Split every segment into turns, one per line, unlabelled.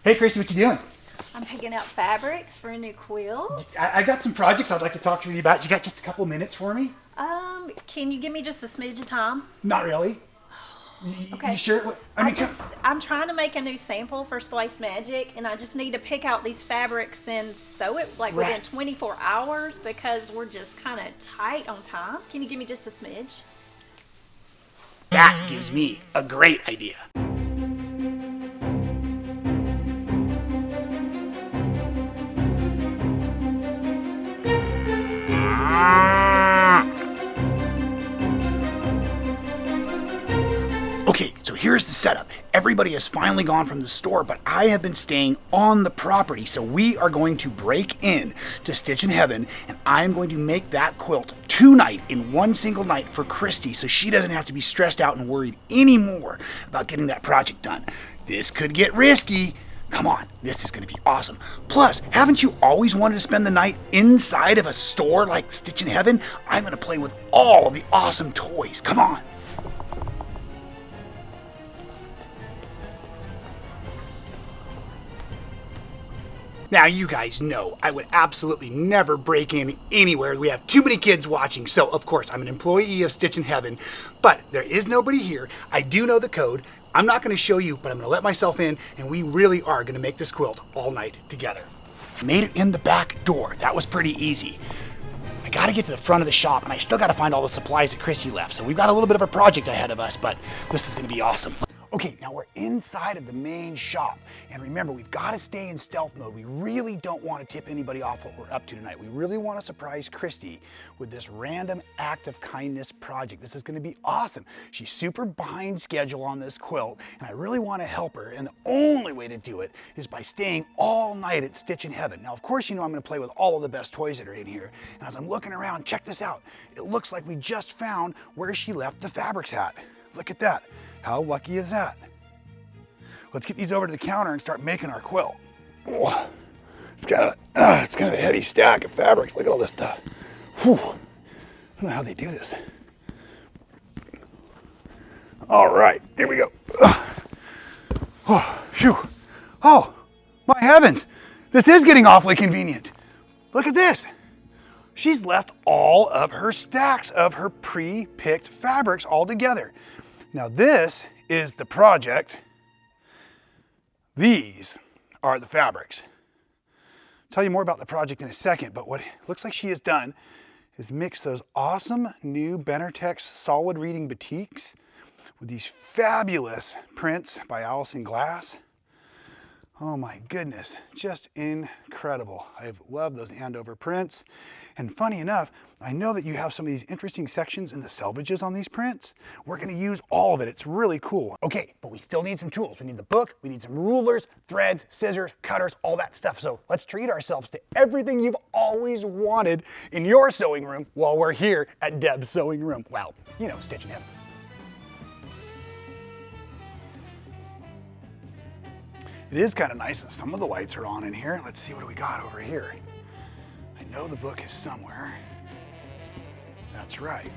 Hey, Christy, what you doing?
I'm picking out fabrics for a new quilt.
I got some projects I'd like to talk to you about. You got just a couple minutes for me?
Can you give me just a smidge of time?
Not really.
Okay.
You sure?
I'm trying to make a new sample for Splice Magic, and I just need to pick out these fabrics and sew it like within 24 hours because we're just kind of tight on time. Can you give me just a smidge?
That gives me a great idea. Okay, so here's the setup. Everybody has finally gone from the store, but I have been staying on the property, so we are going to break in to Stitchin Heaven, and I'm going to make that quilt tonight in one single night for Christy, so she doesn't have to be stressed out and worried anymore about getting that project done. This could get risky. Come on, this is going to be awesome. Plus, haven't you always wanted to spend the night inside of a store like Stitchin Heaven? I'm going to play with all the awesome toys. Come on. Now, you guys know I would absolutely never break in anywhere. We have too many kids watching, so of course I'm an employee of Stitchin Heaven, but there is nobody here. I do know the code. I'm not going to show you, but I'm going to let myself in, and we really are going to make this quilt all night together. Made it in the back door. That was pretty easy. I got to get to the front of the shop, and I still got to find all the supplies that Christy left, so we've got a little bit of a project ahead of us, but this is going to be awesome. Okay, now we're inside of the main shop, and remember, we've got to stay in stealth mode. We really don't want to tip anybody off what we're up to tonight. We really want to surprise Christy with this random act of kindness project. This is going to be awesome. She's super behind schedule on this quilt, and I really want to help her, and the only way to do it is by staying all night at Stitchin Heaven. Now, of course, you know I'm going to play with all of the best toys that are in here, and as I'm looking around, check this out. It looks like we just found where she left the fabrics hat. Look at that. How lucky is that? Let's get these over to the counter and start making our quilt. Oh, it's kind of a heavy stack of fabrics. Look at all this stuff. Whew. I don't know how they do this. All right, here we go. Oh, phew. Oh, my heavens. This is getting awfully convenient. Look at this. She's left all of her stacks of her pre-picked fabrics all together. Now this is the project. These are the fabrics. I'll tell you more about the project in a second, but what it looks like she has done is mix those awesome new Benartex solid reading batiks with these fabulous prints by Allison Glass. Oh my goodness, just incredible. I've loved those Andover prints. And funny enough, I know that you have some of these interesting sections in the selvages on these prints. We're gonna use all of it, it's really cool. Okay, but we still need some tools. We need the book, we need some rulers, threads, scissors, cutters, all that stuff. So let's treat ourselves to everything you've always wanted in your sewing room while we're here at Deb's Sewing Room. Well, you know, Stitchin Heaven. It is kind of nice that some of the lights are on in here. Let's see, what do we got over here? I know the book is somewhere. That's right.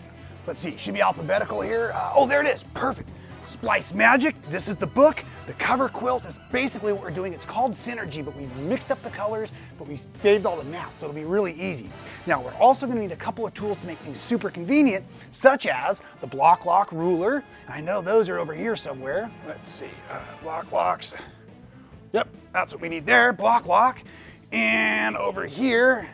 Let's see, should be alphabetical here. Oh, there it is, perfect. Splice Magic, this is the book. The cover quilt is basically what we're doing. It's called Synergy, but we've mixed up the colors, but we saved all the math, so it'll be really easy. Now, we're also gonna need a couple of tools to make things super convenient, such as the block lock ruler. I know those are over here somewhere. Let's see, block locks. Yep, that's what we need there, block lock. And over here,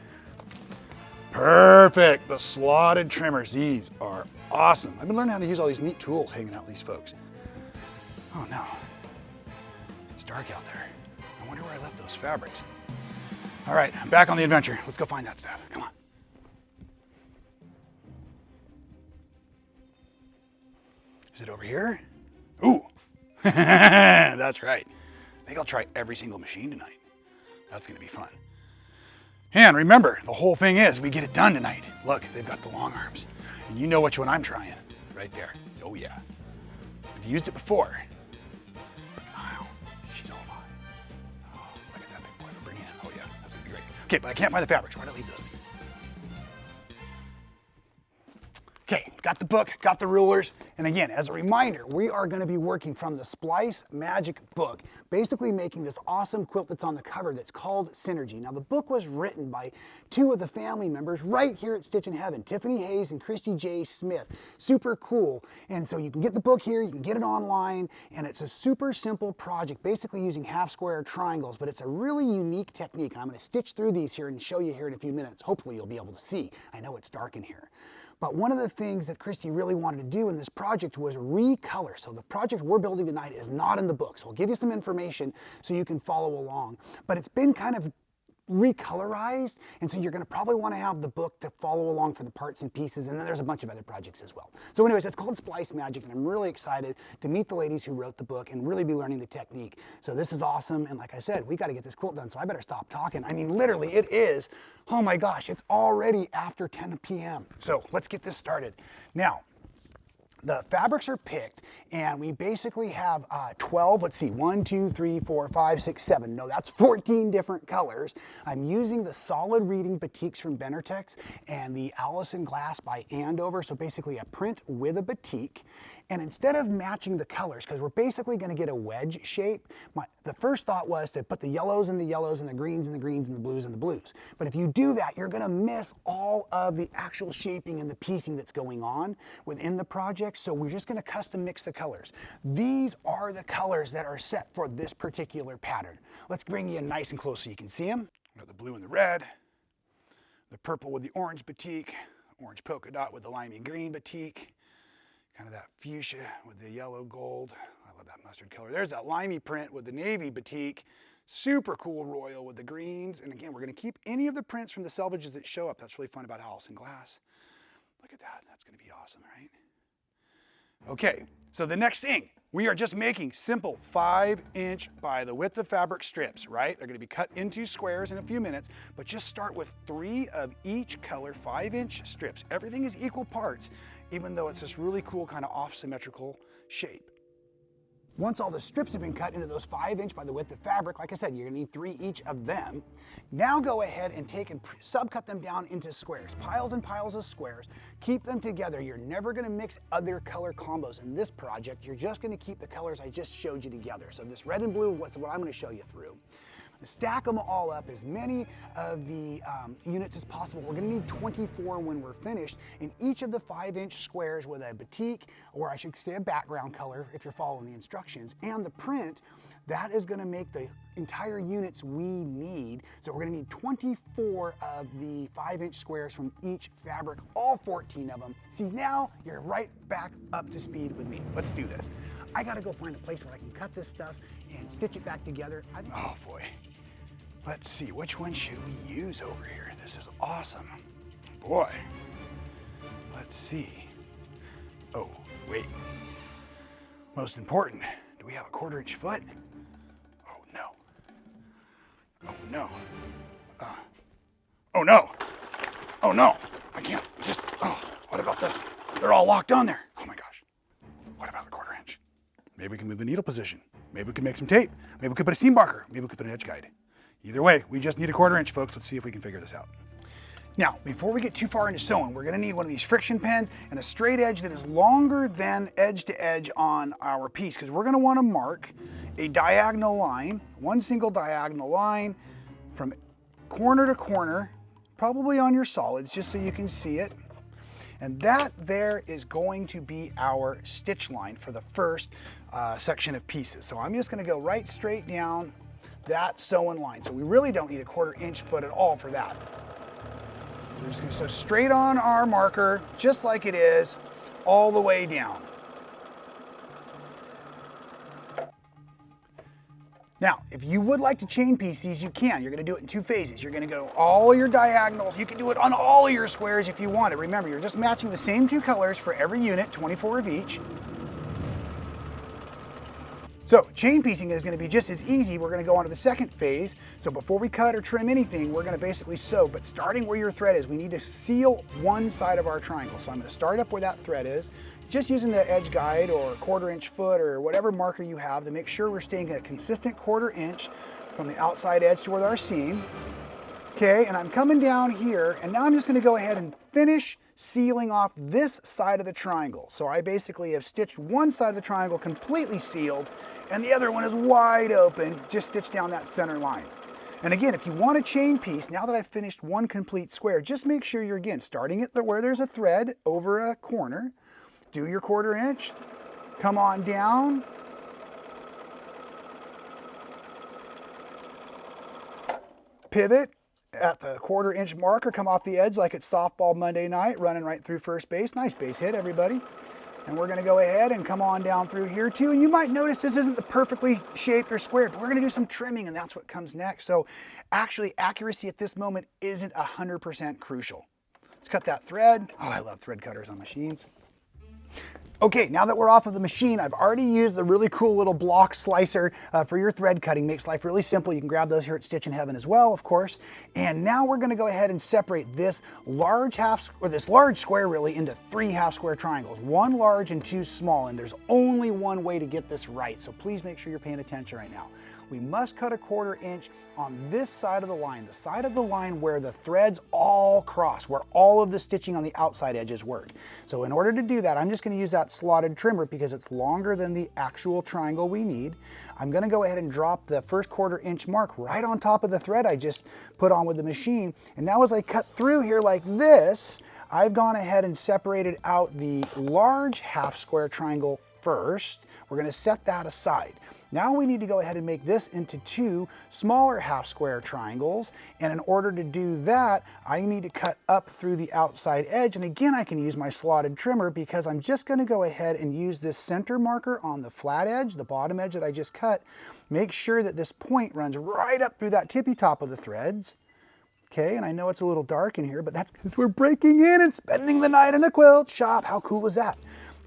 perfect, the slotted trimmers. These are awesome. I've been learning how to use all these neat tools hanging out with these folks. Oh no, it's dark out there. I wonder where I left those fabrics. All right, I'm back on the adventure. Let's go find that stuff, come on. Is it over here? Ooh, that's right. I think I'll try every single machine tonight. That's gonna be fun. And remember, the whole thing is we get it done tonight. Look, they've got the long arms. And you know which one I'm trying, right there. Oh yeah. I've used it before. Wow, she's all fine. Oh, look at that big boy we're bringing in. Oh yeah, that's gonna be great. Okay, but I can't find the fabrics. Where did I leave those things? Okay, got the book, got the rulers, and again, as a reminder, we are going to be working from the Splice Magic book, basically making this awesome quilt that's on the cover that's called Synergy. Now, the book was written by two of the family members right here at Stitchin Heaven, Tiffany Hayes and Christy J. Smith. Super cool. And so you can get the book here, you can get it online, and it's a super simple project, basically using half square triangles, but it's a really unique technique. And I'm going to stitch through these here and show you here in a few minutes. Hopefully you'll be able to see. I know it's dark in here. But one of the things that Christy really wanted to do in this project was recolor. So the project we're building tonight is not in the book. So I'll give you some information so you can follow along. But it's been kind of recolorized, and so you're going to probably want to have the book to follow along for the parts and pieces, and then there's a bunch of other projects as well. So anyways, it's called Splice Magic, and I'm really excited to meet the ladies who wrote the book and really be learning the technique. So this is awesome, and like I said, we got to get this quilt done, so I better stop talking. I mean, literally, it is, oh my gosh, it's already after 10 p.m. So let's get this started. Now, the fabrics are picked, and we basically have 12, let's see, 1, 2, 3, 4, 5, 6, 7. No, that's 14 different colors. I'm using the solid reading batiks from Benartex and the Allison Glass by Andover, so basically a print with a batik. And instead of matching the colors, because we're basically going to get a wedge shape, the first thought was to put the yellows and the yellows and the greens and the greens and the blues and the blues. But if you do that, you're going to miss all of the actual shaping and the piecing that's going on within the project. So we're just going to custom mix the colors. These are the colors that are set for this particular pattern. Let's bring you in nice and close so you can see them. We got the blue and the red, the purple with the orange batik, orange polka dot with the limey green batik, kind of that fuchsia with the yellow gold. I love that mustard color. There's that limey print with the navy batik. Super cool royal with the greens. And again, we're going to keep any of the prints from the selvages that show up. That's really fun about Allison Glass. Look at that. That's going to be awesome, right? Okay, so the next thing, we are just making simple 5-inch by the width of fabric strips, right? They're going to be cut into squares in a few minutes, but just start with 3 of each color 5-inch strips. Everything is equal parts, even though it's this really cool kind of off-symmetrical shape. Once all the strips have been cut into those 5-inch by the width of fabric, like I said, you're gonna need 3 each of them. Now go ahead and take and subcut them down into squares, piles and piles of squares. Keep them together. You're never gonna mix other color combos in this project. You're just gonna keep the colors I just showed you together. So this red and blue, what's what I'm gonna show you through. Stack them all up, as many of the units as possible. We're gonna need 24 when we're finished, in each of the 5-inch squares with a batik, or I should say a background color if you're following the instructions, and the print. That is gonna make the entire units we need. So we're gonna need 24 of the 5-inch squares from each fabric, all 14 of them. See, now you're right back up to speed with me. Let's do this. I gotta go find a place where I can cut this stuff and stitch it back together. Oh boy. Let's see, which one should we use over here? This is awesome. Boy. Let's see. Oh, wait. Most important, do we have a 1/4-inch foot? Oh no. Oh no. Oh no. Oh no. I can't just, what about they're all locked on there. Oh my gosh. What about the 1/4-inch? Maybe we can move the needle position. Maybe we could make some tape. Maybe we could put a seam marker. Maybe we could put an edge guide. Either way, we just need a 1/4-inch, folks. Let's see if we can figure this out. Now, before we get too far into sewing, we're gonna need one of these friction pens and a straight edge that is longer than edge to edge on our piece, because we're gonna wanna mark a diagonal line, one single diagonal line from corner to corner, probably on your solids, just so you can see it. And that there is going to be our stitch line for the first section of pieces. So I'm just gonna go right straight down that sewing line. So we really don't need a 1/4-inch foot at all for that. We're just gonna sew straight on our marker, just like it is, all the way down. Now, if you would like to chain piece these, you can. You're gonna do it in 2 phases. You're gonna go all your diagonals. You can do it on all of your squares if you want it. Remember, you're just matching the same 2 colors for every unit, 24 of each. So chain piecing is gonna be just as easy. We're gonna go on to the second phase. So before we cut or trim anything, we're gonna basically sew, but starting where your thread is, we need to seal one side of our triangle. So I'm gonna start up where that thread is, just using the edge guide or 1/4-inch foot or whatever marker you have to make sure we're staying at a consistent 1/4-inch from the outside edge toward our seam. Okay, and I'm coming down here, and now I'm just gonna go ahead and finish sealing off this side of the triangle. So I basically have stitched one side of the triangle completely sealed, and the other one is wide open. Just stitch down that center line. And again, if you want a chain piece, now that I've finished one complete square, just make sure you're, again, starting at where there's a thread over a corner. Do your 1/4 inch, come on down. Pivot at the 1/4 inch marker, come off the edge like it's softball Monday night, running right through first base. Nice base hit, everybody. And we're going to go ahead and come on down through here too. And you might notice this isn't the perfectly shaped or squared, but we're going to do some trimming, and that's what comes next. So actually, accuracy at this moment isn't 100% crucial. Let's cut that thread. Oh, I love thread cutters on machines. Okay, now that we're off of the machine, I've already used the really cool little block slicer for your thread cutting. Makes life really simple. You can grab those here at Stitchin Heaven as well, of course. And now we're going to go ahead and separate this large square really into 3 half square triangles. 1 large and 2 small, and there's only one way to get this right. So please make sure you're paying attention right now. We must cut a 1/4 inch on this side of the line, the side of the line where the threads all cross, where all of the stitching on the outside edges work. So in order to do that, I'm just going to use that slotted trimmer because it's longer than the actual triangle we need. I'm going to go ahead and drop the first 1/4 inch mark right on top of the thread I just put on with the machine. And now as I cut through here like this, I've gone ahead and separated out the large half square triangle first. We're going to set that aside. Now we need to go ahead and make this into 2 smaller half square triangles. And in order to do that, I need to cut up through the outside edge. And again, I can use my slotted trimmer because I'm just going to go ahead and use this center marker on the flat edge, the bottom edge that I just cut. Make sure that this point runs right up through that tippy top of the threads. Okay, and I know it's a little dark in here, but that's because we're breaking in and spending the night in a quilt shop. How cool is that?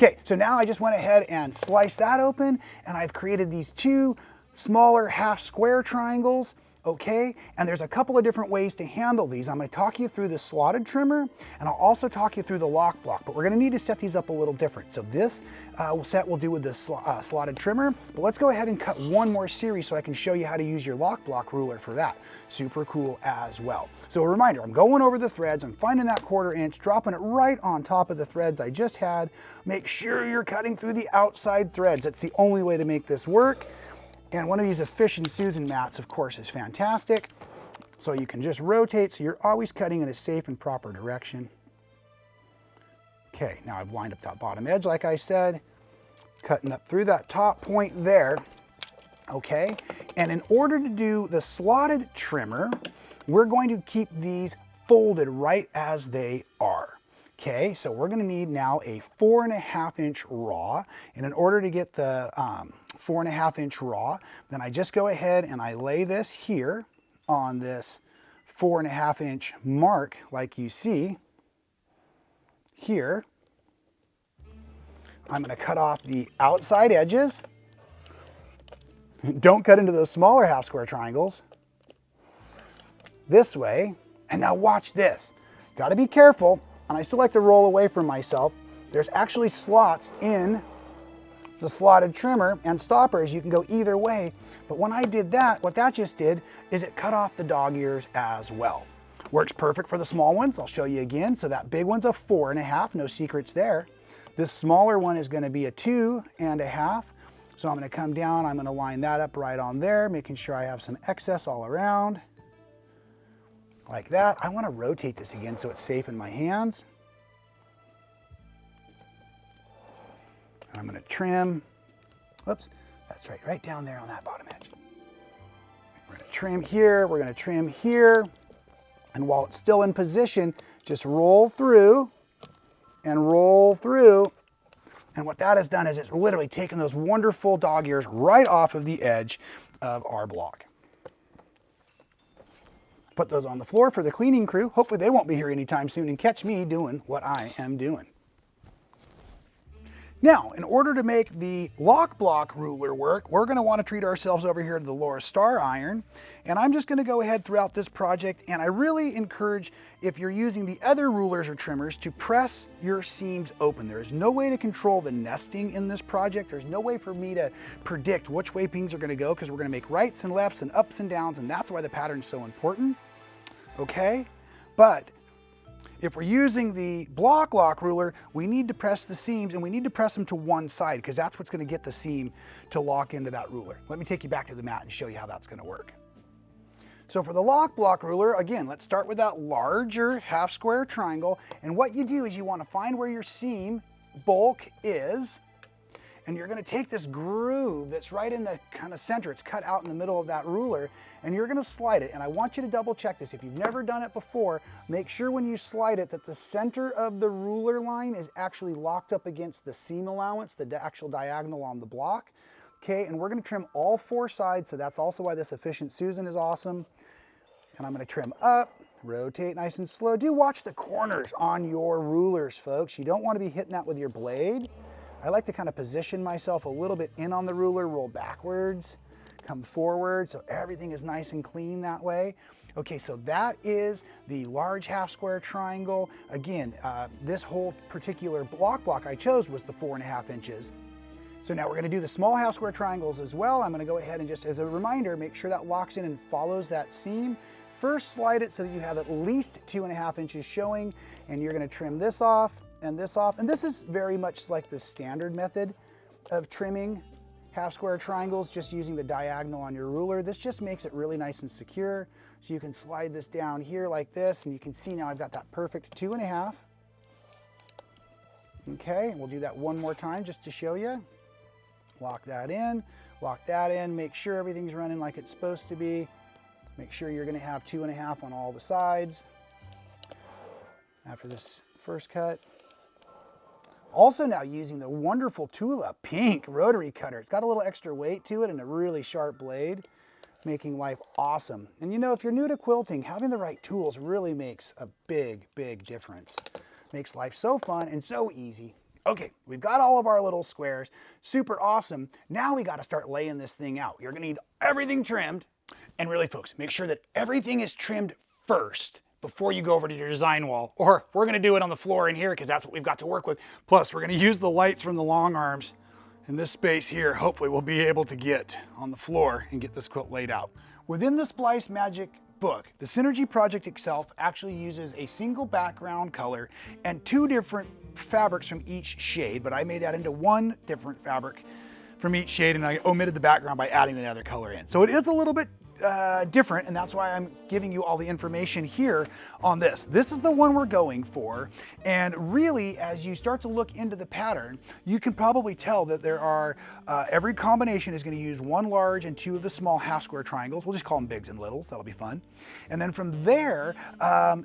Okay, so now I just went ahead and sliced that open, and I've created these 2 smaller half square triangles. Okay, and there's a couple of different ways to handle these. I'm going to talk you through the slotted trimmer, and I'll also talk you through the lock block, but we're going to need to set these up a little different. So this set we'll do with the slotted trimmer, but let's go ahead and cut one more series so I can show you how to use your lock block ruler for that. Super cool as well. So a reminder, I'm going over the threads, I'm finding that 1/4 inch, dropping it right on top of the threads I just had. Make sure you're cutting through the outside threads. That's the only way to make this work. And one of these Efficient Susan mats, of course, is fantastic. So you can just rotate so you're always cutting in a safe and proper direction. Okay, now I've lined up that bottom edge like I said, cutting up through that top point there. Okay, and in order to do the slotted trimmer, we're going to keep these folded right as they are. Okay, so we're going to need now a 4.5 inch raw, and in order to get the 4.5 inch raw, then I just go ahead and I lay this here on this 4.5 inch mark like you see here. I'm going to cut off the outside edges. Don't cut into those smaller half square triangles. This way, and now watch this. Got to be careful, and I still like to roll away from myself. There's actually slots in the slotted trimmer and stoppers. You can go either way, but when I did that, what that just did is it cut off the dog ears as well. Works perfect for the small ones. I'll show you again. So that big one's a 4.5, no secrets there. This smaller one is going to be a 2.5. So I'm going to come down, I'm going to line that up right on there, making sure I have some excess all around. Like that. I want to rotate this again so it's safe in my hands. I'm going to trim, whoops, that's right down there on that bottom edge. We're going to trim here, we're going to trim here, and while it's still in position, just roll through and roll through. And what that has done is it's literally taken those wonderful dog ears right off of the edge of our block. Put those on the floor for the cleaning crew. Hopefully they won't be here anytime soon and catch me doing what I am doing. Now, in order to make the lock block ruler work, we're going to want to treat ourselves over here to the Laura Star iron. And I'm just going to go ahead throughout this project, and I really encourage, if you're using the other rulers or trimmers, to press your seams open. There is no way to control the nesting in this project. There's no way for me to predict which way things are going to go, because we're going to make rights and lefts and ups and downs, and that's why the pattern's so important. Okay? But If we're using the block lock ruler, we need to press the seams, and we need to press them to one side because that's what's going to get the seam to lock into that ruler. Let me take you back to the mat and show you how that's going to work. So for the lock block ruler, again, let's start with that larger half square triangle. And what you do is you want to find where your seam bulk is, and you're going to take this groove that's right in the kind of center. It's cut out in the middle of that ruler, and you're going to slide it. And I want you to double check this. If you've never done it before, make sure when you slide it that the center of the ruler line is actually locked up against the seam allowance, the actual diagonal on the block. Okay, and we're going to trim all 4 sides, so that's also why this Efficient Susan is awesome. And I'm going to trim up, rotate nice and slow. Do watch the corners on your rulers, folks. You don't want to be hitting that with your blade. I like to kind of position myself a little bit in on the ruler, roll backwards, come forward, so everything is nice and clean that way. Okay, so that is the large half square triangle. Again, this whole particular block I chose was the 4.5 inches. So now we're going to do the small half square triangles as well. I'm going to go ahead and just as a reminder, make sure that locks in and follows that seam. First slide it so that you have at least 2.5 inches showing, and you're going to trim this off and this off. And this is very much like the standard method of trimming half square triangles, just using the diagonal on your ruler. This just makes it really nice and secure. So you can slide this down here like this, and you can see now I've got that perfect 2.5. Okay, we'll do that one more time just to show you. Lock that in, make sure everything's running like it's supposed to be. Make sure you're going to have 2.5 on all the sides after this first cut. Also now using the wonderful Tula pink rotary cutter. It's got a little extra weight to it and a really sharp blade, making life awesome. And you know, if you're new to quilting, having the right tools really makes a big, big difference. Makes life so fun and so easy. Okay, we've got all of our little squares. Super awesome. Now we got to start laying this thing out. You're going to need everything trimmed. And really, folks, make sure that everything is trimmed first before you go over to your design wall. Or we're going to do it on the floor in here because that's what we've got to work with. Plus, we're going to use the lights from the long arms in this space here. Hopefully, we'll be able to get on the floor and get this quilt laid out. Within the Splice Magic book, the Synergy project itself actually uses a single background color and 2 different fabrics from each shade, but I made that into 1 different fabric from each shade, and I omitted the background by adding the other color in. So it is a little bit different, and that's why I'm giving you all the information here on this. This is the one we're going for, and really, as you start to look into the pattern, you can probably tell that there are, every combination is going to use 1 large and 2 of the small half square triangles. We'll just call them bigs and littles. That'll be fun. And then from there,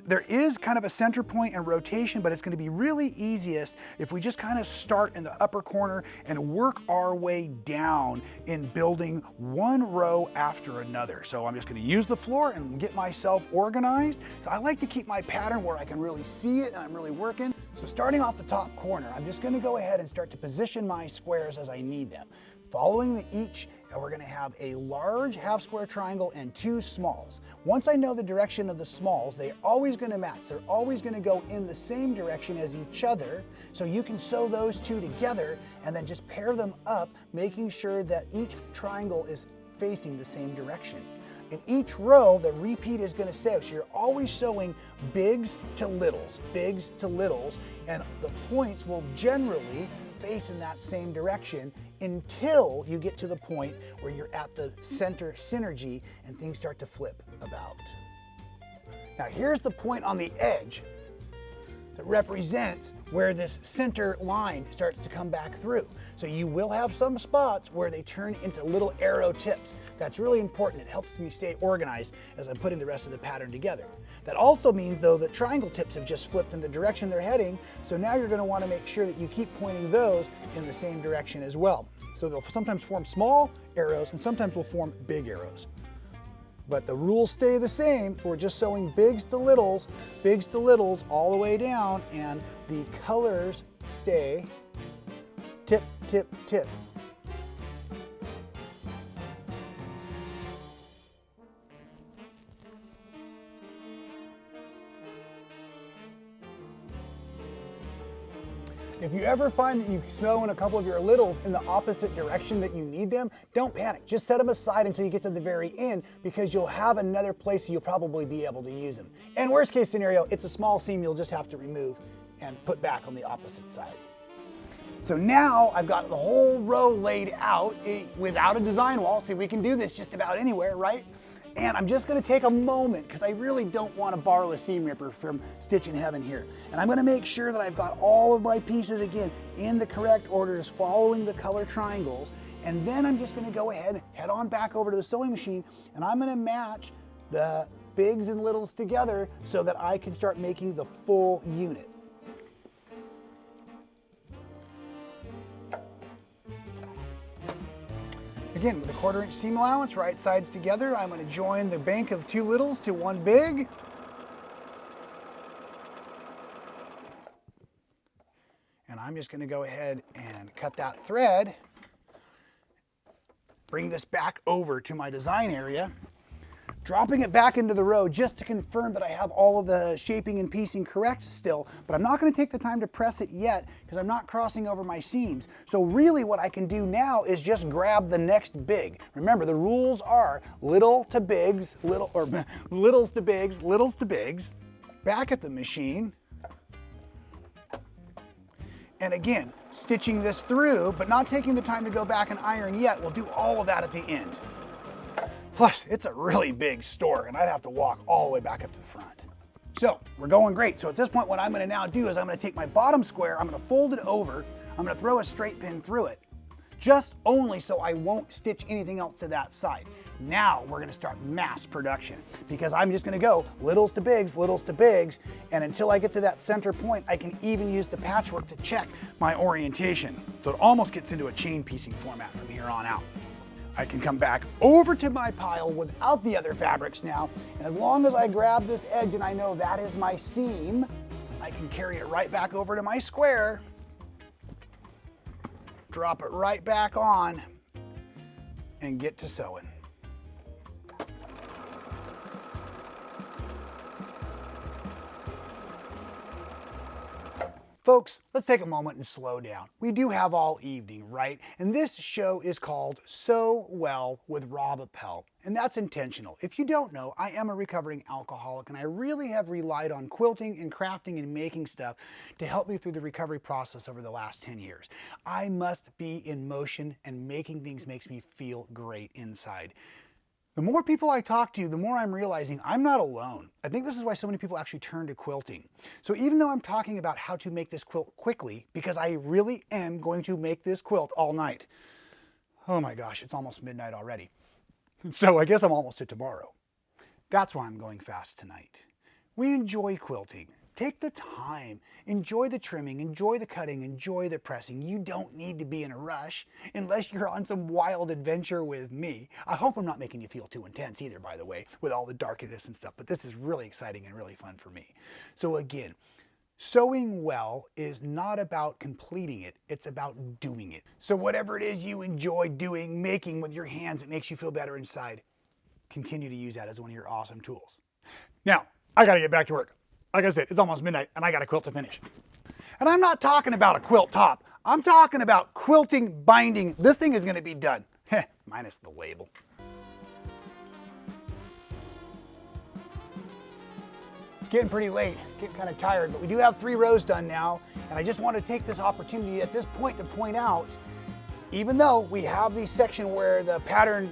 there is kind of a center point and rotation, but it's going to be really easiest if we just kind of start in the upper corner and work our way down in building 1 row after another. So I'm just going to use the floor and get myself organized. So I like to keep my pattern where I can really see it and I'm really working. So starting off the top corner, I'm just going to go ahead and start to position my squares as I need them. Following each, we're going to have a large half square triangle and 2 smalls. Once I know the direction of the smalls, they're always going to match. They're always going to go in the same direction as each other. So you can sew those 2 together and then just pair them up, making sure that each triangle is facing the same direction. In each row, the repeat is going to stay. So you're always sewing bigs to littles, and the points will generally face in that same direction until you get to the point where you're at the center synergy and things start to flip about. Now here's the point on the edge that represents where this center line starts to come back through. So you will have some spots where they turn into little arrow tips. That's really important. It helps me stay organized as I'm putting the rest of the pattern together. That also means though that triangle tips have just flipped in the direction they're heading. So now you're going to want to make sure that you keep pointing those in the same direction as well. So they'll sometimes form small arrows and sometimes will form big arrows. But the rules stay the same. We're just sewing bigs to littles all the way down, and the colors stay tip, tip, tip. If you ever find that you sew in a couple of your littles in the opposite direction that you need them, don't panic. Just set them aside until you get to the very end, because you'll have another place you'll probably be able to use them. And worst case scenario, it's a small seam you'll just have to remove and put back on the opposite side. So now I've got the whole row laid out without a design wall. See, we can do this just about anywhere, right? And I'm just gonna take a moment, because I really don't want to borrow a seam ripper from Stitchin Heaven here. And I'm gonna make sure that I've got all of my pieces, again, in the correct order, just following the color triangles. And then I'm just gonna go ahead, head on back over to the sewing machine, and I'm gonna match the bigs and littles together so that I can start making the full unit. Again, with a 1/4 inch seam allowance, right sides together, I'm going to join the bank of 2 littles to 1 big. And I'm just going to go ahead and cut that thread, bring this back over to my design area, dropping it back into the row just to confirm that I have all of the shaping and piecing correct still, but I'm not going to take the time to press it yet because I'm not crossing over my seams. So really what I can do now is just grab the next big. Remember, the rules are littles to bigs, littles to bigs, back at the machine. And again, stitching this through, but not taking the time to go back and iron yet. We'll do all of that at the end. Plus, it's a really big store, and I'd have to walk all the way back up to the front. So, we're going great. So at this point, what I'm gonna now do is I'm gonna take my bottom square, I'm gonna fold it over, I'm gonna throw a straight pin through it, just only so I won't stitch anything else to that side. Now we're gonna start mass production, because I'm just gonna go littles to bigs, and until I get to that center point, I can even use the patchwork to check my orientation. So it almost gets into a chain piecing format from here on out. I can come back over to my pile without the other fabrics now, and as long as I grab this edge and I know that is my seam, I can carry it right back over to my square, drop it right back on, and get to sewing. Folks, let's take a moment and slow down. We do have all evening, right? And this show is called Sew Well with Rob Appell, and that's intentional. If you don't know, I am a recovering alcoholic, and I really have relied on quilting and crafting and making stuff to help me through the recovery process over the last 10 years. I must be in motion, and making things makes me feel great inside. The more people I talk to, the more I'm realizing I'm not alone. I think this is why so many people actually turn to quilting. So even though I'm talking about how to make this quilt quickly, because I really am going to make this quilt all night. Oh my gosh, it's almost midnight already. So I guess I'm almost to tomorrow. That's why I'm going fast tonight. We enjoy quilting. Take the time, enjoy the trimming, enjoy the cutting, enjoy the pressing. You don't need to be in a rush unless you're on some wild adventure with me. I hope I'm not making you feel too intense either, by the way, with all the darkness and stuff, but this is really exciting and really fun for me. So again, sewing well is not about completing it, it's about doing it. So whatever it is you enjoy doing, making with your hands, it makes you feel better inside, continue to use that as one of your awesome tools. Now, I gotta get back to work. Like I said, it's almost midnight and I got a quilt to finish. And I'm not talking about a quilt top. I'm talking about quilting binding. This thing is gonna be done. Minus the label. It's getting pretty late, getting kind of tired, but we do have 3 rows done now. And I just want to take this opportunity at this point to point out, even though we have the section where the pattern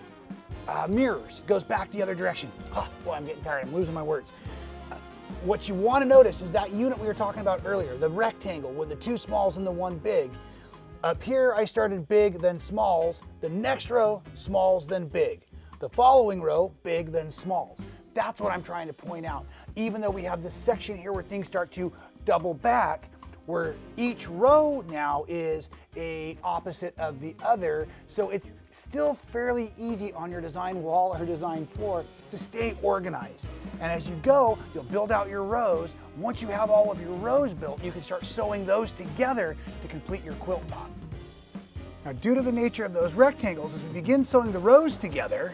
mirrors, goes back the other direction. Oh, boy, I'm getting tired, I'm losing my words. What you want to notice is that unit we were talking about earlier, the rectangle with the 2 smalls and the 1 big. Up here, I started big, then smalls. The next row, smalls, then big. The following row, big, then smalls. That's what I'm trying to point out. Even though we have this section here where things start to double back, where each row now is a opposite of the other, so it's still fairly easy on your design wall or design floor to stay organized. And as you go, you'll build out your rows. Once you have all of your rows built, you can start sewing those together to complete your quilt top. Now, due to the nature of those rectangles, as we begin sewing the rows together,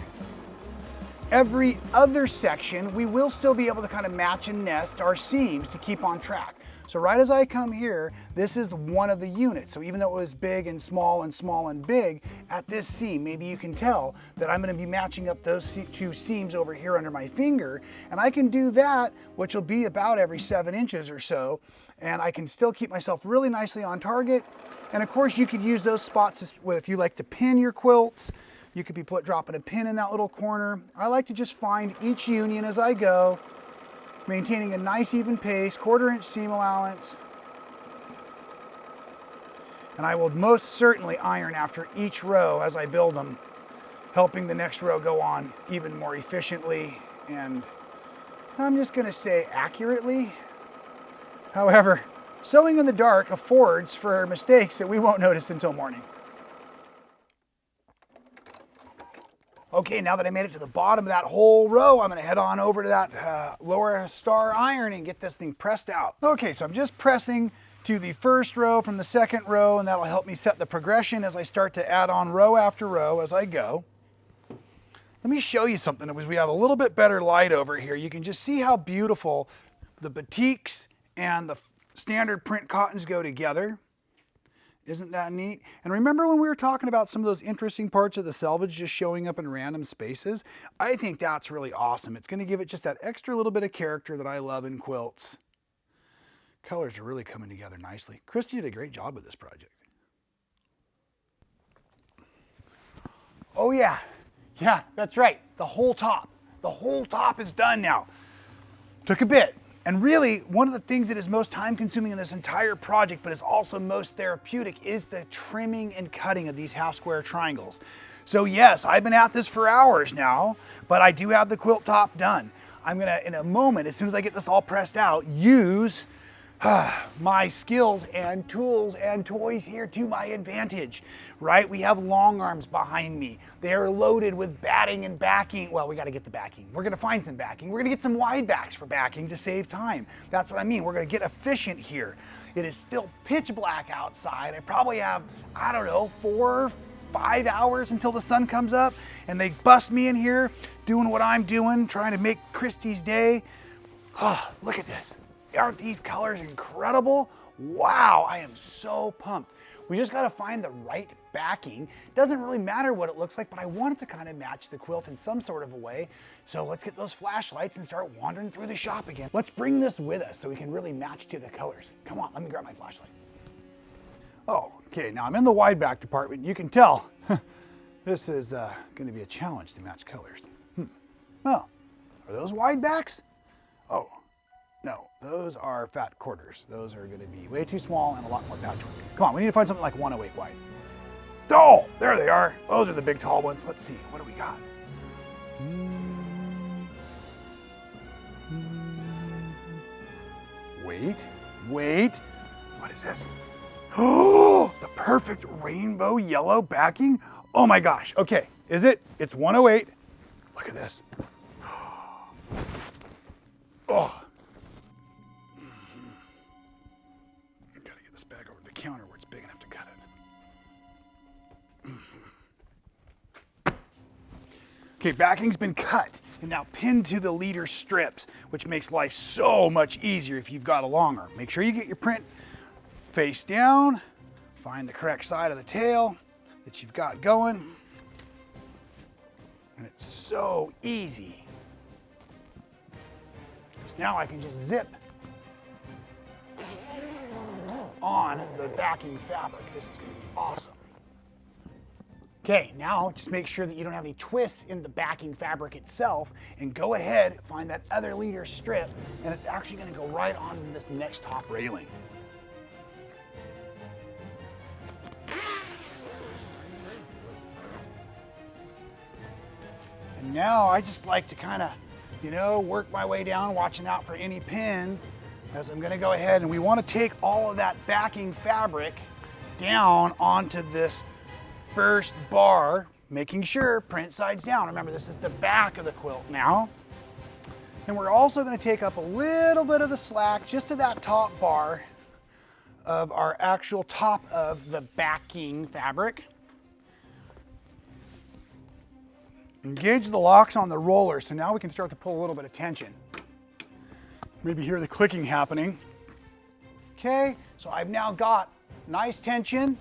every other section, we will still be able to kind of match and nest our seams to keep on track. So right as I come here, this is one of the units. So even though it was big and small and small and big, at this seam, maybe you can tell that I'm gonna be matching up those two seams over here under my finger. And I can do that, which will be about every 7 inches or so. And I can still keep myself really nicely on target. And of course you could use those spots if you like to pin your quilts. You could be dropping a pin in that little corner. I like to just find each union as I go, maintaining a nice even pace, 1/4 inch seam allowance. And I will most certainly iron after each row as I build them, helping the next row go on even more efficiently and I'm just gonna say accurately. However, sewing in the dark affords for mistakes that we won't notice until morning. Okay, now that I made it to the bottom of that whole row, I'm gonna head on over to that lower star iron and get this thing pressed out. Okay, so I'm just pressing to the first row from the second row, and that'll help me set the progression as I start to add on row after row as I go. Let me show you something, because we have a little bit better light over here. You can just see how beautiful the batiks and the standard print cottons go together. Isn't that neat? And remember when we were talking about some of those interesting parts of the selvage just showing up in random spaces? I think that's really awesome. It's going to give it just that extra little bit of character that I love in quilts. Colors are really coming together nicely. Christy did a great job with this project. Oh yeah, that's right. The whole top is done now. Took a bit. And really, one of the things that is most time consuming in this entire project, but is also most therapeutic, is the trimming and cutting of these half square triangles. So yes, I've been at this for hours now, but I do have the quilt top done. I'm gonna, in a moment, as soon as I get this all pressed out, use my skills and tools and toys here to my advantage, right? We have long arms behind me. They are loaded with batting and backing. Well, we got to get the backing. We're going to find some backing. We're going to get some wide backs for backing to save time. That's what I mean. We're going to get efficient here. It is still pitch black outside. I probably have, I don't know, 4 or 5 hours until the sun comes up, and they bust me in here doing what I'm doing, trying to make Christy's day. Oh, look at this. Aren't these colors incredible? Wow, I am so pumped. We just gotta find the right backing. Doesn't really matter what it looks like, but I want it to kind of match the quilt in some sort of a way. So let's get those flashlights and start wandering through the shop again. Let's bring this with us so we can really match to the colors. Come on, let me grab my flashlight. Oh, okay, now I'm in the wide back department. You can tell this is gonna be a challenge to match colors. Well, are those wide backs? Oh. No, those are fat quarters. Those are going to be way too small and a lot more patchwork. Come on, we need to find something like 108 wide. Oh, there they are. Those are the big tall ones. Let's see, what do we got? Wait. What is this? Oh, the perfect rainbow yellow backing. Oh my gosh. Okay, is it? It's 108. Look at this. Oh. Counter where it's big enough to cut it. Okay, backing's been cut and now pinned to the leader strips, which makes life so much easier if you've got a long arm. Make sure you get your print face down, find the correct side of the tail that you've got going. And it's so easy. Because now I can just zip on the backing fabric. This is going to be awesome. Okay, now just make sure that you don't have any twists in the backing fabric itself, and go ahead, find that other leader strip, and it's actually going to go right on this next top railing. And now I just like to kind of, work my way down, watching out for any pins. As I'm going to go ahead, and we want to take all of that backing fabric down onto this first bar, making sure print sides down. Remember, this is the back of the quilt now. And we're also going to take up a little bit of the slack just to that top bar of our actual top of the backing fabric. Engage the locks on the roller, so now we can start to pull a little bit of tension. Maybe hear the clicking happening. Okay, so I've now got nice tension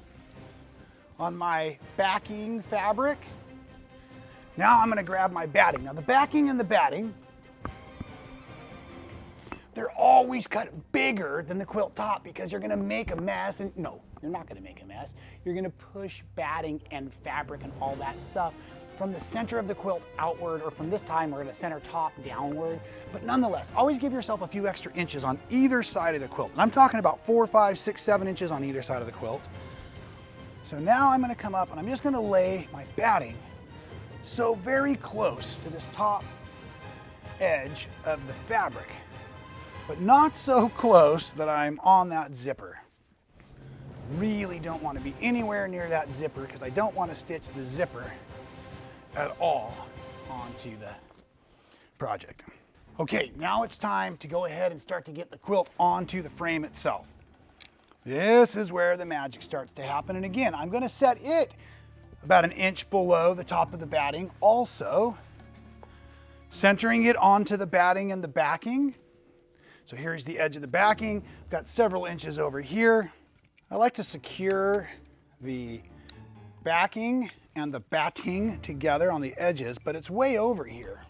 on my backing fabric. Now I'm gonna grab my batting. Now the backing and the batting, they're always cut bigger than the quilt top because you're gonna make a mess. And no, you're not gonna make a mess. You're gonna push batting and fabric and all that stuff from the center of the quilt outward, or from this time we're gonna center top downward. But nonetheless, always give yourself a few extra inches on either side of the quilt. And I'm talking about 4, 5, 6, 7 inches on either side of the quilt. So now I'm gonna come up and I'm just gonna lay my batting so very close to this top edge of the fabric, but not so close that I'm on that zipper. Really don't want to be anywhere near that zipper because I don't want to stitch the zipper at all onto the project. Okay, now it's time to go ahead and start to get the quilt onto the frame itself. This is where the magic starts to happen. And again, I'm going to set it about an inch below the top of the batting, also centering it onto the batting and the backing. So here's the edge of the backing. I've got several inches over here. I like to secure the backing and the batting together on the edges, but it's way over here.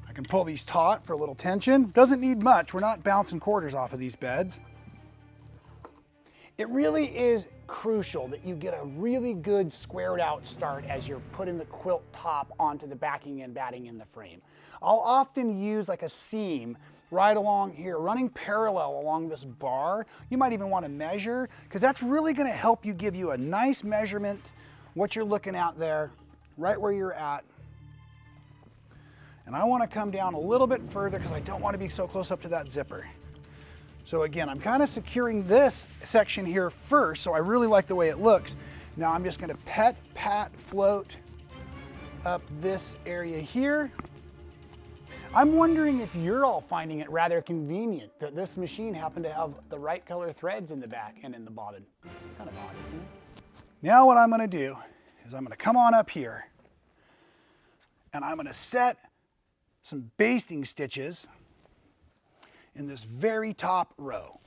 I can pull these taut for a little tension. Doesn't need much. We're not bouncing quarters off of these beds. It really is crucial that you get a really good squared out start as you're putting the quilt top onto the backing and batting in the frame. I'll often use like a seam right along here, running parallel along this bar. You might even want to measure, because that's really going to help you, give you a nice measurement, what you're looking at there, right where you're at. And I want to come down a little bit further because I don't want to be so close up to that zipper. So again, I'm kind of securing this section here first, so I really like the way it looks. Now I'm just going to pet, pat, float up this area here. I'm wondering if you're all finding it rather convenient that this machine happened to have the right color threads in the back and in the bottom. Kind of odd, isn't it? Now what I'm going to do is I'm going to come on up here and I'm going to set some basting stitches in this very top row.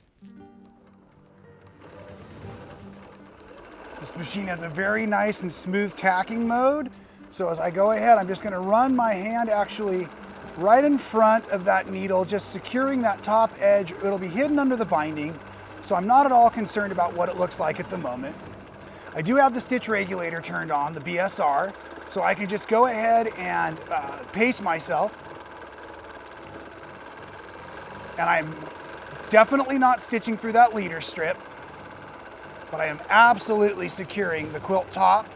This machine has a very nice and smooth tacking mode. So as I go ahead, I'm just going to run my hand actually right in front of that needle, just securing that top edge. It'll be hidden under the binding, so I'm not at all concerned about what it looks like at the moment. I do have the stitch regulator turned on, the BSR, so I can just go ahead and pace myself. And I'm definitely not stitching through that leader strip, but I am absolutely securing the quilt top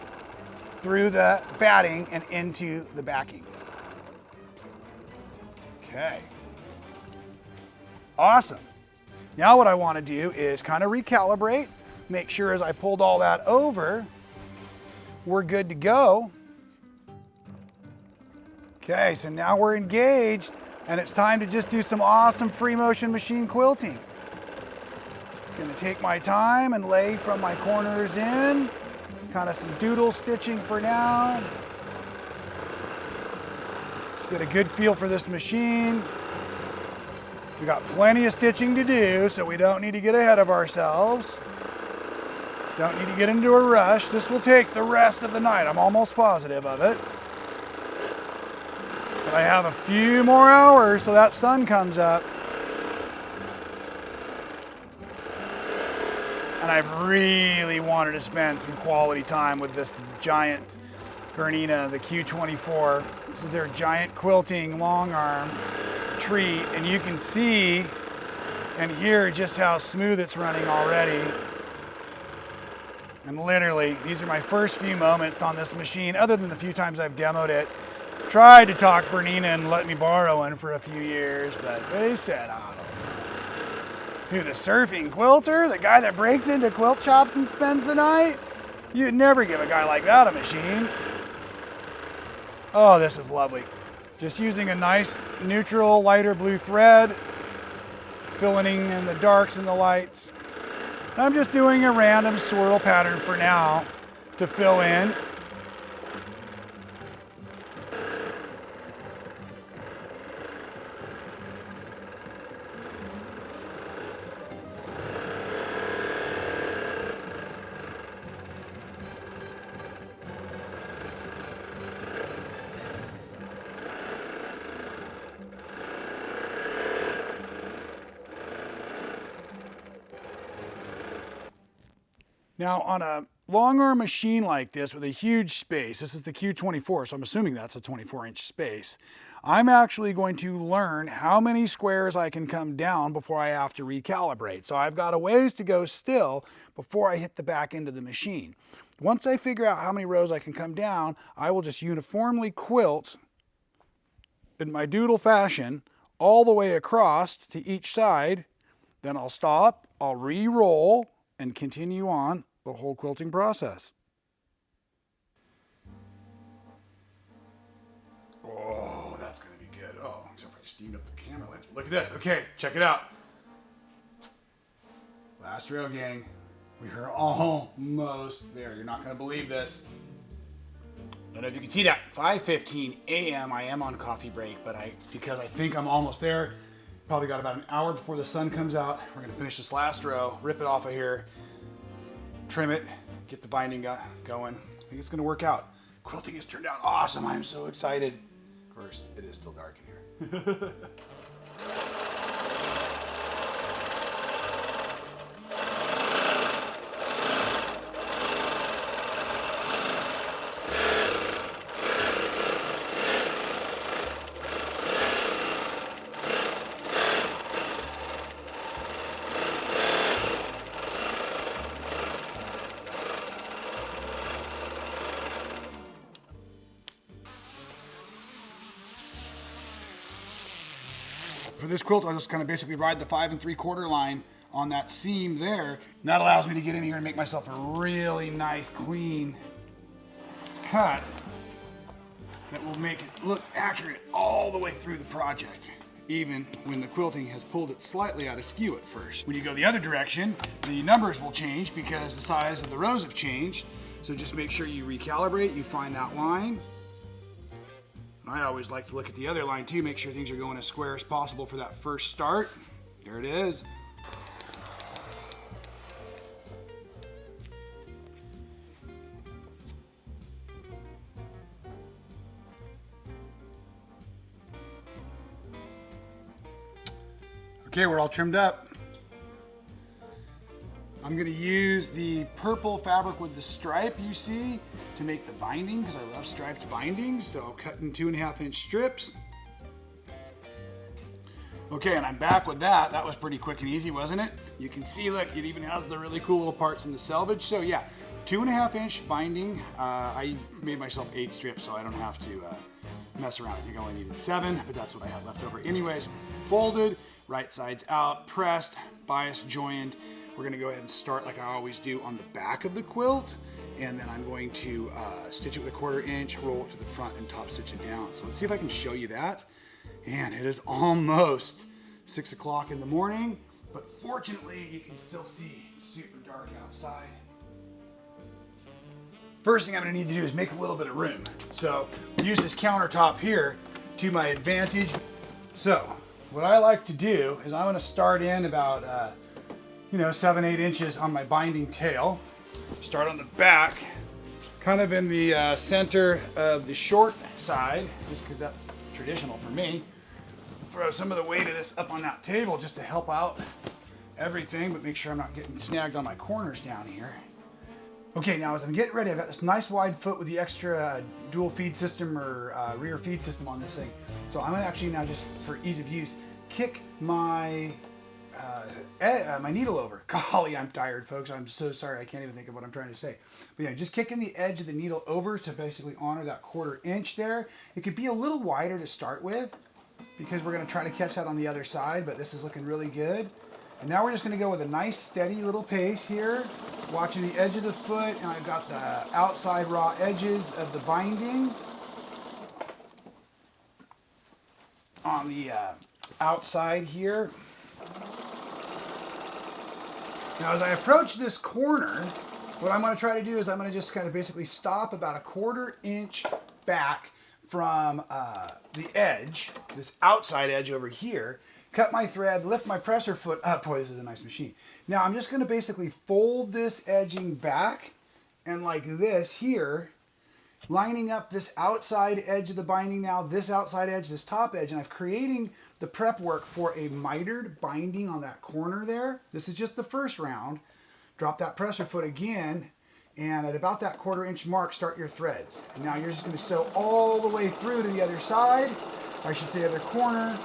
through the batting and into the backing. Okay. Awesome. Now what I want to do is kind of recalibrate, make sure as I pulled all that over, we're good to go. Okay, so now we're engaged. And it's time to just do some awesome free motion machine quilting. Gonna take my time and lay from my corners in. Kind of some doodle stitching for now. Let's get a good feel for this machine. We got plenty of stitching to do, so we don't need to get ahead of ourselves. Don't need to get into a rush. This will take the rest of the night. I'm almost positive of it. I have a few more hours till that sun comes up. And I've really wanted to spend some quality time with this giant Bernina, the Q24. This is their giant quilting long arm treat, and you can see and hear just how smooth it's running already. And literally, these are my first few moments on this machine, other than the few times I've demoed it. Tried to talk Bernina and let me borrow one for a few years, but they said, I don't know. Who, the surfing quilter? The guy that breaks into quilt shops and spends the night? You'd never give a guy like that a machine. Oh, this is lovely. Just using a nice neutral lighter blue thread, filling in the darks and the lights. I'm just doing a random swirl pattern for now to fill in. Now on a long arm machine like this with a huge space, this is the Q24, so I'm assuming that's a 24-inch space, I'm actually going to learn how many squares I can come down before I have to recalibrate. So I've got a ways to go still before I hit the back end of the machine. Once I figure out how many rows I can come down, I will just uniformly quilt in my doodle fashion all the way across to each side. Then I'll stop, I'll re-roll, and continue on the whole quilting process. Oh, that's going to be good. Oh, except for I steamed up the camera lens. Look at this. Okay, check it out. Last row, gang. We are almost there. You're not going to believe this. I don't know if you can see that. 5:15 a.m. I am on coffee break, but it's because I think I'm almost there. Probably got about an hour before the sun comes out. We're going to finish this last row, rip it off of here, trim it, get the binding going. I think it's going to work out. Quilting has turned out awesome. I'm so excited. Of course, it is still dark in here. For this quilt, I'll just kind of basically ride the 5 3/4 line on that seam there. And that allows me to get in here and make myself a really nice, clean cut that will make it look accurate all the way through the project, even when the quilting has pulled it slightly out of skew at first. When you go the other direction, the numbers will change because the size of the rows have changed. So just make sure you recalibrate, you find that line. I always like to look at the other line too, make sure things are going as square as possible for that first start. There it is. Okay, we're all trimmed up. I'm going to use the purple fabric with the stripe you see to make the binding because I love striped bindings. So I'll cut in 2.5-inch strips. Okay, and I'm back with that. That was pretty quick and easy, wasn't it? You can see, look, it even has the really cool little parts in the selvage. So yeah, 2.5-inch binding. I made myself 8 strips so I don't have to mess around. I think I only needed 7, but that's what I had left over anyways. Folded, right sides out, pressed, bias joined. We're going to go ahead and start like I always do on the back of the quilt, and then I'm going to stitch it with a 1/4 inch, roll it to the front, and top stitch it down. So let's see if I can show you that. And it is almost 6 o'clock in the morning, but fortunately you can still see it's super dark outside. First thing I'm going to need to do is make a little bit of room. So use this countertop here to my advantage. So what I like to do is I'm going to start in about 7-8 inches on my binding tail. Start on the back, kind of in the center of the short side, just because that's traditional for me. Throw some of the weight of this up on that table just to help out everything, but make sure I'm not getting snagged on my corners down here. Okay, now as I'm getting ready, I've got this nice wide foot with the extra dual feed system or rear feed system on this thing. So I'm gonna actually now, just for ease of use, kick my my needle over. Golly, I'm tired, folks. I'm so sorry. I can't even think of what I'm trying to say. But yeah, just kicking the edge of the needle over to basically honor that 1/4 inch there. It could be a little wider to start with because we're going to try to catch that on the other side, but this is looking really good. And now we're just going to go with a nice steady little pace here, watching the edge of the foot, and I've got the outside raw edges of the binding on the outside here. Now as I approach this corner, what I'm going to try to do is I'm going to just kind of basically stop about a 1/4 inch back from the edge, this outside edge over here, cut my thread, lift my presser foot up. Boy, this is a nice machine. Now I'm just going to basically fold this edging back, and like this here, lining up this outside edge of the binding now, this outside edge, this top edge, and I'm creating the prep work for a mitered binding on that corner there. This is just the first round. drop that presser foot again, and at about that 1/4 inch mark, start your threads. And now you're just going to sew all the way through to the other side, or I should say other corner,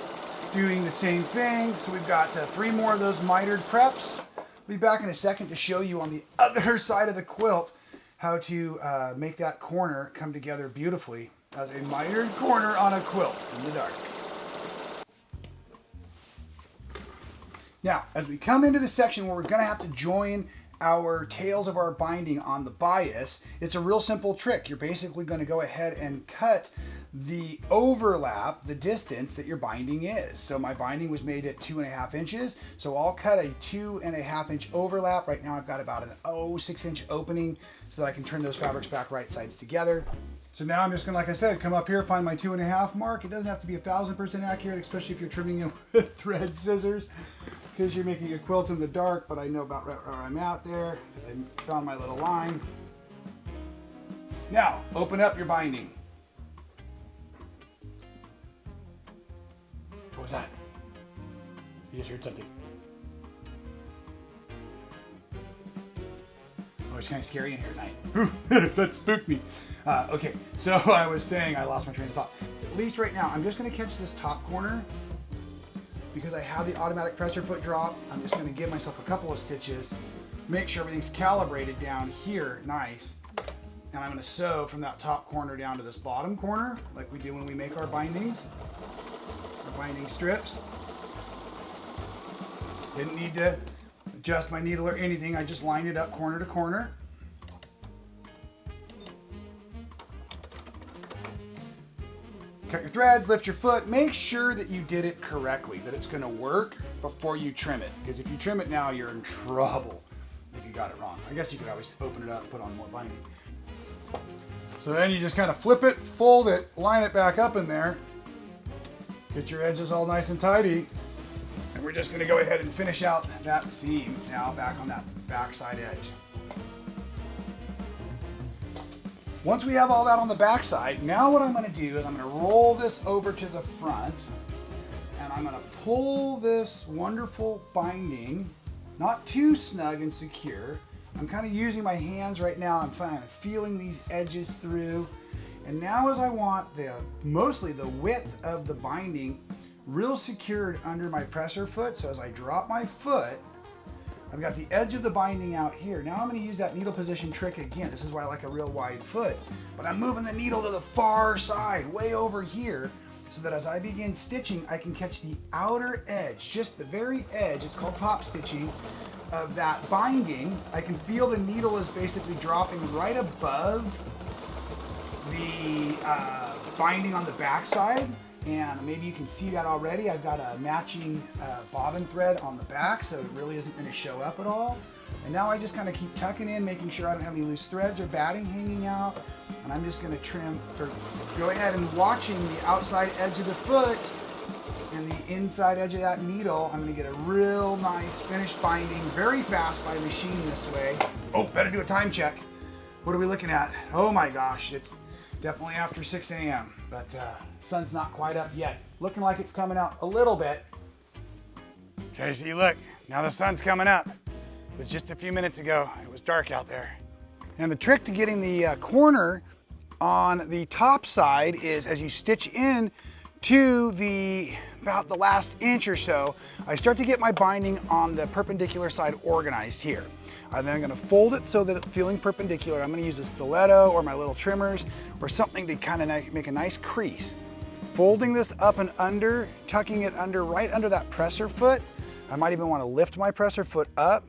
doing the same thing. So we've got 3 more of those mitered preps. I'll be back in a second to show you on the other side of the quilt how to make that corner come together beautifully as a mitered corner on a quilt in the dark. Now, as we come into the section where we're going to have to join our tails of our binding on the bias, it's a real simple trick. You're basically going to go ahead and cut the overlap, the distance that your binding is. So my binding was made at 2.5 inches, so I'll cut a 2.5 inch overlap. Right now I've got about an 6 inch opening so that I can turn those fabrics back right sides together. So now I'm just going to, like I said, come up here, find my 2.5 mark. It doesn't have to be 1000% accurate, especially if you're trimming it with thread scissors, because you're making a quilt in the dark, but I know about where I'm at there, because I found my little line. Now, open up your binding. What was that? You just heard something. Oh, it's kind of scary in here at night. That spooked me. Okay, so I was saying I lost my train of thought. At least right now, I'm just going to catch this top corner. Because I have the automatic presser foot drop, I'm just going to give myself a couple of stitches, make sure everything's calibrated down here nice, and I'm going to sew from that top corner down to this bottom corner, like we do when we make our bindings, our binding strips. Didn't need to adjust my needle or anything, I just lined it up corner to corner. Cut your threads, lift your foot, make sure that you did it correctly, that it's going to work before you trim it. Because if you trim it now, you're in trouble if you got it wrong. I guess you could always open it up and put on more binding. So then you just kind of flip it, fold it, line it back up in there, get your edges all nice and tidy, and we're just going to go ahead and finish out that seam now back on that back side edge. Once we have all that on the back side, now what I'm going to do is I'm going to roll this over to the front, and I'm going to pull this wonderful binding, not too snug and secure. I'm kind of using my hands right now. I'm kind of feeling these edges through. And now as I want mostly the width of the binding real secured under my presser foot, so as I drop my foot, I've got the edge of the binding out here. Now I'm going to use that needle position trick again. This is why I like a real wide foot. But I'm moving the needle to the far side, way over here, so that as I begin stitching, I can catch the outer edge, just the very edge, it's called top stitching, of that binding. I can feel the needle is basically dropping right above the binding on the back side. And maybe you can see that already. I've got a matching bobbin thread on the back, so it really isn't going to show up at all. And now I just kind of keep tucking in, making sure I don't have any loose threads or batting hanging out. And I'm just going to trim, or go ahead and watching the outside edge of the foot and the inside edge of that needle. I'm going to get a real nice finished binding very fast by machine this way. Oh, better do a time check. What are we looking at? Oh my gosh, it's definitely after 6 a.m. But sun's not quite up yet. Looking like it's coming out a little bit. Okay, see, look, now the sun's coming up. It was just a few minutes ago. It was dark out there. And the trick to getting the corner on the top side is as you stitch in to about the last inch or so, I start to get my binding on the perpendicular side organized here. I'm then going to fold it so that it's feeling perpendicular. I'm going to use a stiletto or my little trimmers or something to kind of make a nice crease. Folding this up and under, tucking it under right under that presser foot. I might even want to lift my presser foot up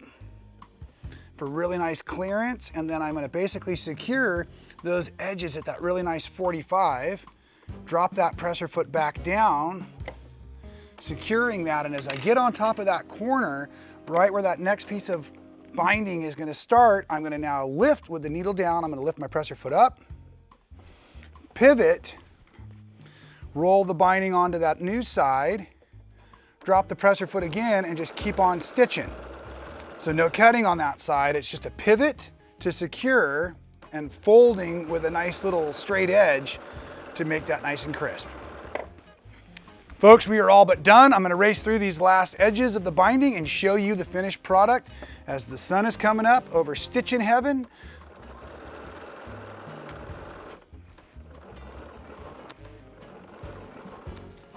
for really nice clearance, and then I'm going to basically secure those edges at that really nice 45. Drop that presser foot back down, securing that, and as I get on top of that corner, right where that next piece of binding is going to start, I'm going to now lift with the needle down. I'm going to lift my presser foot up, pivot, roll the binding onto that new side, drop the presser foot again, and just keep on stitching. So no cutting on that side. It's just a pivot to secure and folding with a nice little straight edge to make that nice and crisp. Folks, we are all but done. I'm going to race through these last edges of the binding and show you the finished product as the sun is coming up over Stitchin Heaven.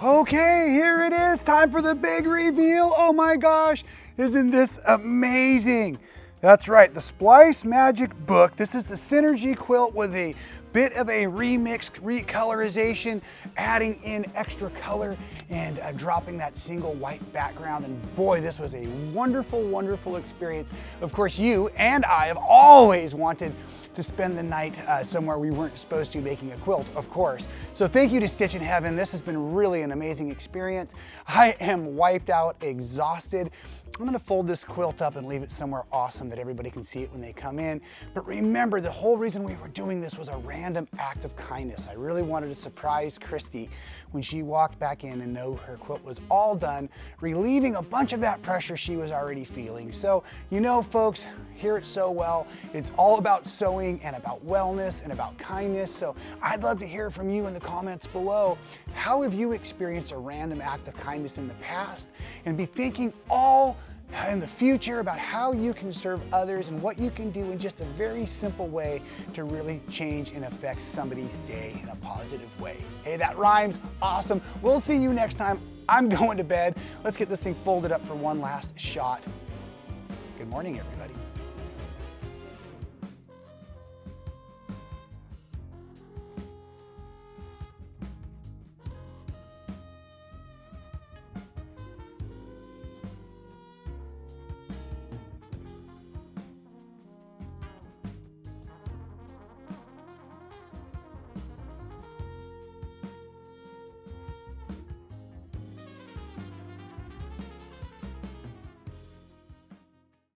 Okay, here it is. Time for the big reveal. Oh my gosh, isn't this amazing? That's right, the Splice Magic book. This is the Synergy quilt with a bit of a remixed recolorization, adding in extra color and dropping that single white background. And boy, this was a wonderful, wonderful experience. Of course, you and I have always wanted to spend the night somewhere we weren't supposed to, making a quilt, of course. So thank you to Stitchin Heaven. This has been really an amazing experience. I am wiped out, exhausted. I'm gonna fold this quilt up and leave it somewhere awesome that everybody can see it when they come in. But remember, the whole reason we were doing this was a random act of kindness. I really wanted to surprise Christy when she walked back in and know her quilt was all done, relieving a bunch of that pressure she was already feeling. So, you know, folks, hear it so well. It's all about sewing and about wellness and about kindness. So I'd love to hear from you in the comments below. How have you experienced a random act of kindness in the past? And be thinking all in the future about how you can serve others and what you can do in just a very simple way to really change and affect somebody's day in a positive way. Hey, that rhymes. Awesome. We'll see you next time. I'm going to bed. Let's get this thing folded up for one last shot. Good morning, everybody.